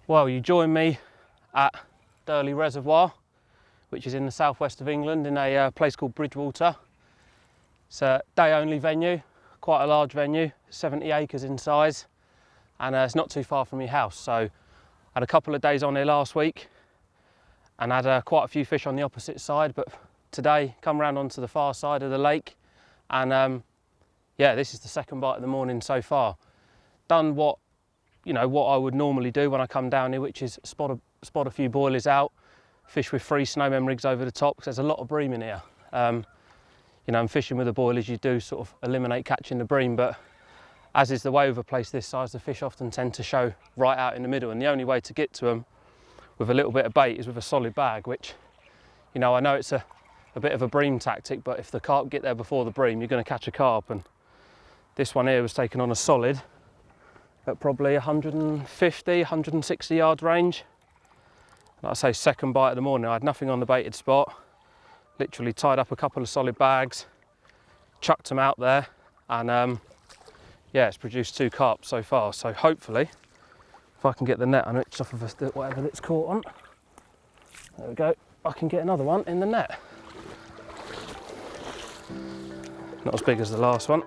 Well, you join me at Durleigh Reservoir, which is in the southwest of England in a place called Bridgewater. It's a day-only venue, quite a large venue, 70 acres in size, and it's not too far from your house. So I had a couple of days on here last week and had quite a few fish on the opposite side, but today come round onto the far side of the lake, and yeah, this is the second bite of the morning so far. Done what I would normally do when I come down here, which is spot a few boilies out, fish with 3 snowman rigs over the top, because there's a lot of bream in here. And fishing with the boilies, you do sort of eliminate catching the bream, but as is the way with a place this size, the fish often tend to show right out in the middle, and the only way to get to them with a little bit of bait is with a solid bag, which, I know it's a bit of a bream tactic, but if the carp get there before the bream, you're going to catch a carp. And this one here was taken on a solid at probably 150, 160 yards range. Like I say, second bite of the morning. I had nothing on the baited spot. Literally tied up a couple of solid bags, chucked them out there, and yeah, it's produced 2 carp so far. So hopefully, if I can get the net on it, off of whatever it's caught on, there we go, I can get another one in the net. Not as big as the last one.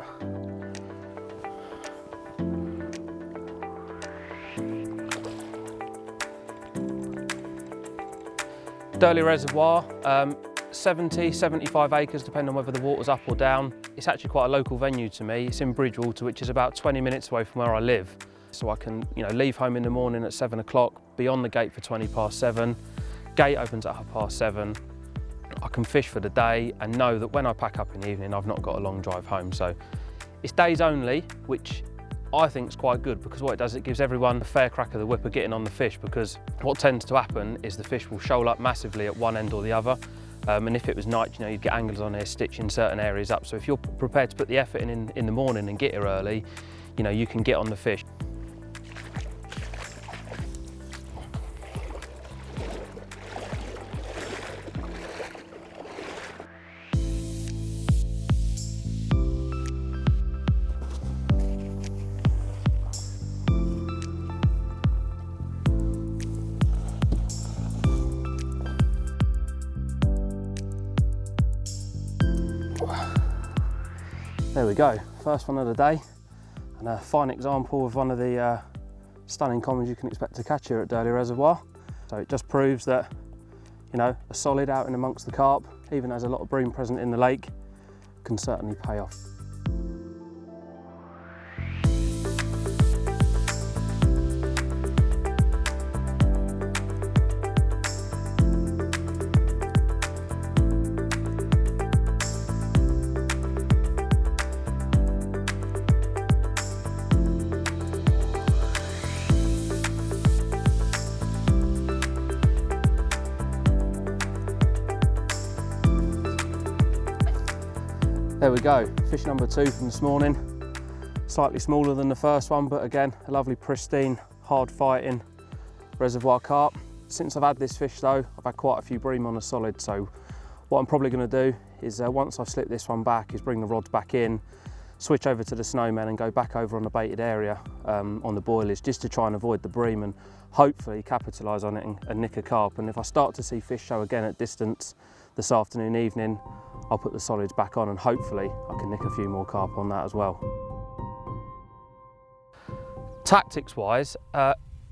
Durleigh Reservoir, 70, 75 acres, depending on whether the water's up or down. It's actually quite a local venue to me. It's in Bridgewater, which is about 20 minutes away from where I live. So I can, leave home in the morning at 7 o'clock, be on the gate for 20 past 7. Gate opens at 7:30. I can fish for the day and know that when I pack up in the evening, I've not got a long drive home. So it's days only, which I think is quite good, because what it does, it gives everyone a fair crack of the whip of getting on the fish, because what tends to happen is the fish will shoal up massively at one end or the other. And if it was night, you'd get anglers on here stitching certain areas up. So if you're prepared to put the effort in the morning and get here early, you can get on the fish. There we go, first one of the day, and a fine example of one of the stunning commons you can expect to catch here at Durleigh Reservoir. So it just proves that, a solid out in amongst the carp, even as a lot of bream present in the lake, can certainly pay off. There we go, fish number 2 from this morning. Slightly smaller than the first one, but again, a lovely, pristine, hard fighting reservoir carp. Since I've had this fish though, I've had quite a few bream on a solid, so what I'm probably going to do is once I've slipped this one back, is bring the rods back in, switch over to the snowman and go back over on the baited area on the boilies, just to try and avoid the bream and hopefully capitalise on it and nick a carp. And if I start to see fish show again at distance this afternoon, evening, I'll put the solids back on and hopefully I can nick a few more carp on that as well. Tactics wise,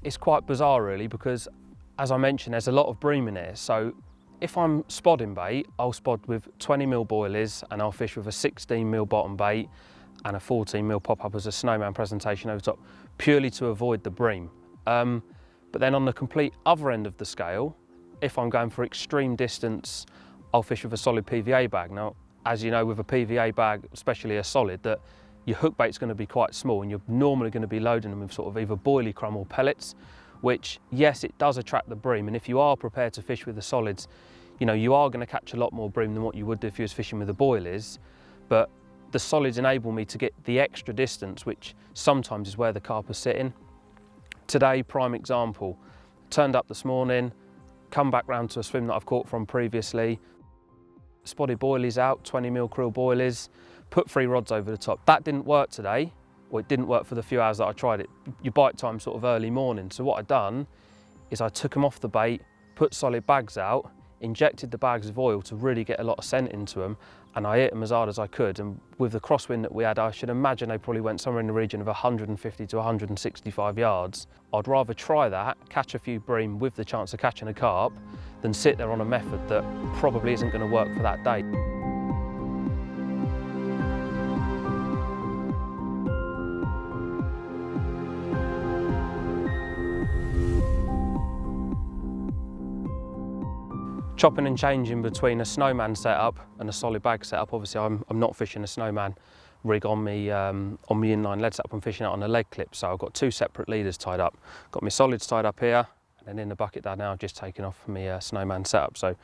it's quite bizarre really, because as I mentioned, there's a lot of bream in here. So if I'm spodding bait, I'll spod with 20mm boilies and I'll fish with a 16mm bottom bait and a 14mm pop up as a snowman presentation over top, purely to avoid the bream. But then on the complete other end of the scale, if I'm going for extreme distance, I'll fish with a solid PVA bag. Now, as you know, with a PVA bag, especially a solid, that your hook bait's going to be quite small, and you're normally going to be loading them with sort of either boilie crumb or pellets, which, yes, it does attract the bream. And if you are prepared to fish with the solids, you are going to catch a lot more bream than what you would do if you was fishing with the boilies. But the solids enable me to get the extra distance, which sometimes is where the carp are sitting. Today, prime example, turned up this morning, come back round to a swim that I've caught from previously, spotted boilies out, 20mm krill boilies, put 3 rods over the top. That didn't work today, or it didn't work for the few hours that I tried it. Your bite time sort of early morning. So what I've done is I took them off the bait, put solid bags out, injected the bags of oil to really get a lot of scent into them, and I hit them as hard as I could. And with the crosswind that we had, I should imagine they probably went somewhere in the region of 150 to 165 yards. I'd rather try that, catch a few bream with the chance of catching a carp, than sit there on a method that probably isn't going to work for that day. Chopping and changing between a snowman setup and a solid bag setup. Obviously I'm not fishing a snowman rig on me inline lead setup. I'm fishing out on a leg clip, so I've got two separate leaders tied up. Got my solids tied up here, and then in the bucket down now I've just taken off my snowman setup. So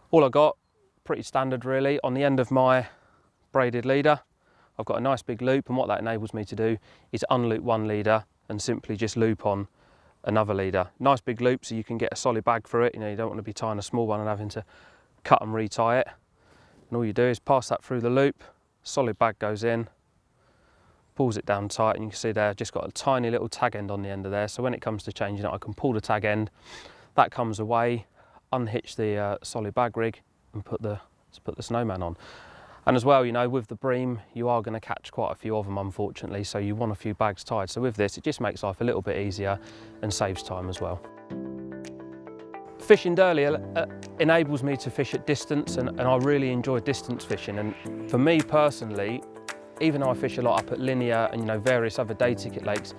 all I got, pretty standard really. On the end of my braided leader I've got a nice big loop, and what that enables me to do is unloop one leader and simply just loop on another leader. Nice big loop so you can get a solid bag through it. You know, you don't want to be tying a small one and having to cut and retie it. And all you do is pass that through the loop, solid bag goes in, pulls it down tight, and you can see there I've just got a tiny little tag end on the end of there, so when it comes to changing it I can pull the tag end, that comes away, unhitch the solid bag rig and put the snowman on. And as well, you know, with the bream, you are going to catch quite a few of them, unfortunately, so you want a few bags tied. So with this, it just makes life a little bit easier and saves time as well. Fishing Durleigh enables me to fish at distance, and I really enjoy distance fishing. And for me personally, even though I fish a lot up at Linear and, you know, various other day ticket lakes,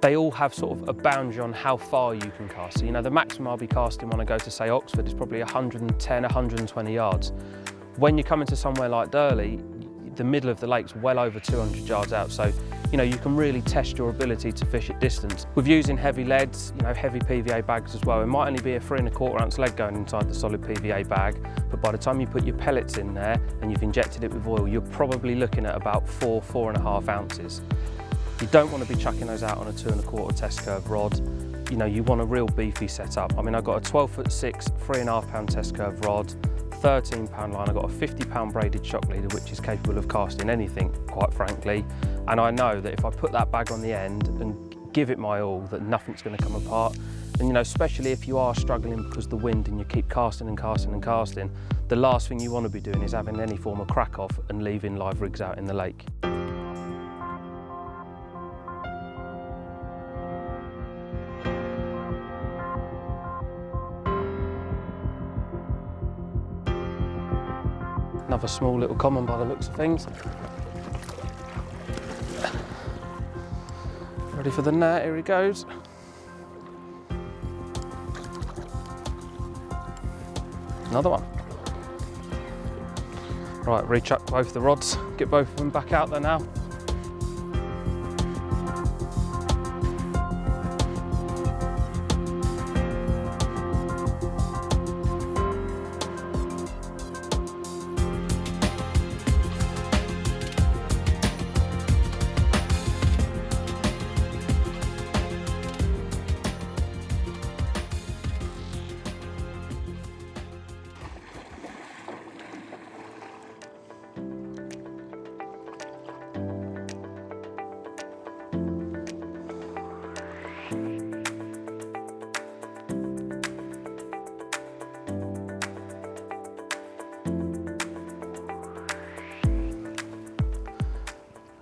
they all have sort of a boundary on how far you can cast. So, you know, the maximum I'll be casting when I go to, say, Oxford is probably 110, 120 yards. When you come into somewhere like Durleigh, the middle of the lake's well over 200 yards out, so you know you can really test your ability to fish at distance. With using heavy leads, you know, heavy PVA bags as well, it might only be a 3 1/4 ounce lead going inside the solid PVA bag, but by the time you put your pellets in there and you've injected it with oil, you're probably looking at about 4.5 ounces. You don't want to be chucking those out on a 2 1/4 test curve rod. You know, you want a real beefy setup. I mean, I've got a 12'6", 3.5 pound test curve rod, 13 pound line. I've got a 50 pound braided shock leader, which is capable of casting anything, quite frankly. And I know that if I put that bag on the end and give it my all, that nothing's going to come apart. And you know, especially if you are struggling because of the wind and you keep casting and casting and casting, the last thing you want to be doing is having any form of crack off and leaving live rigs out in the lake. Another small little common by the looks of things. Ready for the net, here he goes. Another one. Right, rechuck both the rods, get both of them back out there now.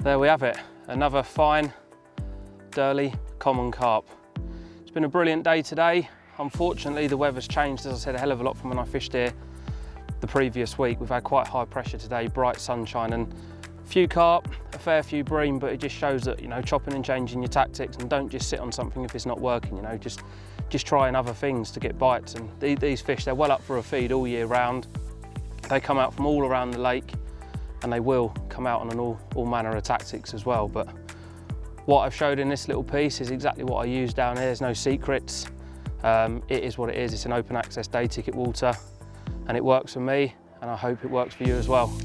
There we have it, another fine Durleigh common carp. It's been a brilliant day today. Unfortunately, the weather's changed, as I said, a hell of a lot from when I fished here the previous week. We've had quite high pressure today, bright sunshine, and a few carp, a fair few bream, but it just shows that, you know, chopping and changing your tactics, and don't just sit on something if it's not working, you know, just trying other things to get bites. And these fish, they're well up for a feed all year round. They come out from all around the lake, and they will come out on an all manner of tactics as well. But what I've showed in this little piece is exactly what I use down here. There's no secrets. It is what it is. It's an open access day ticket water, and it works for me, and I hope it works for you as well.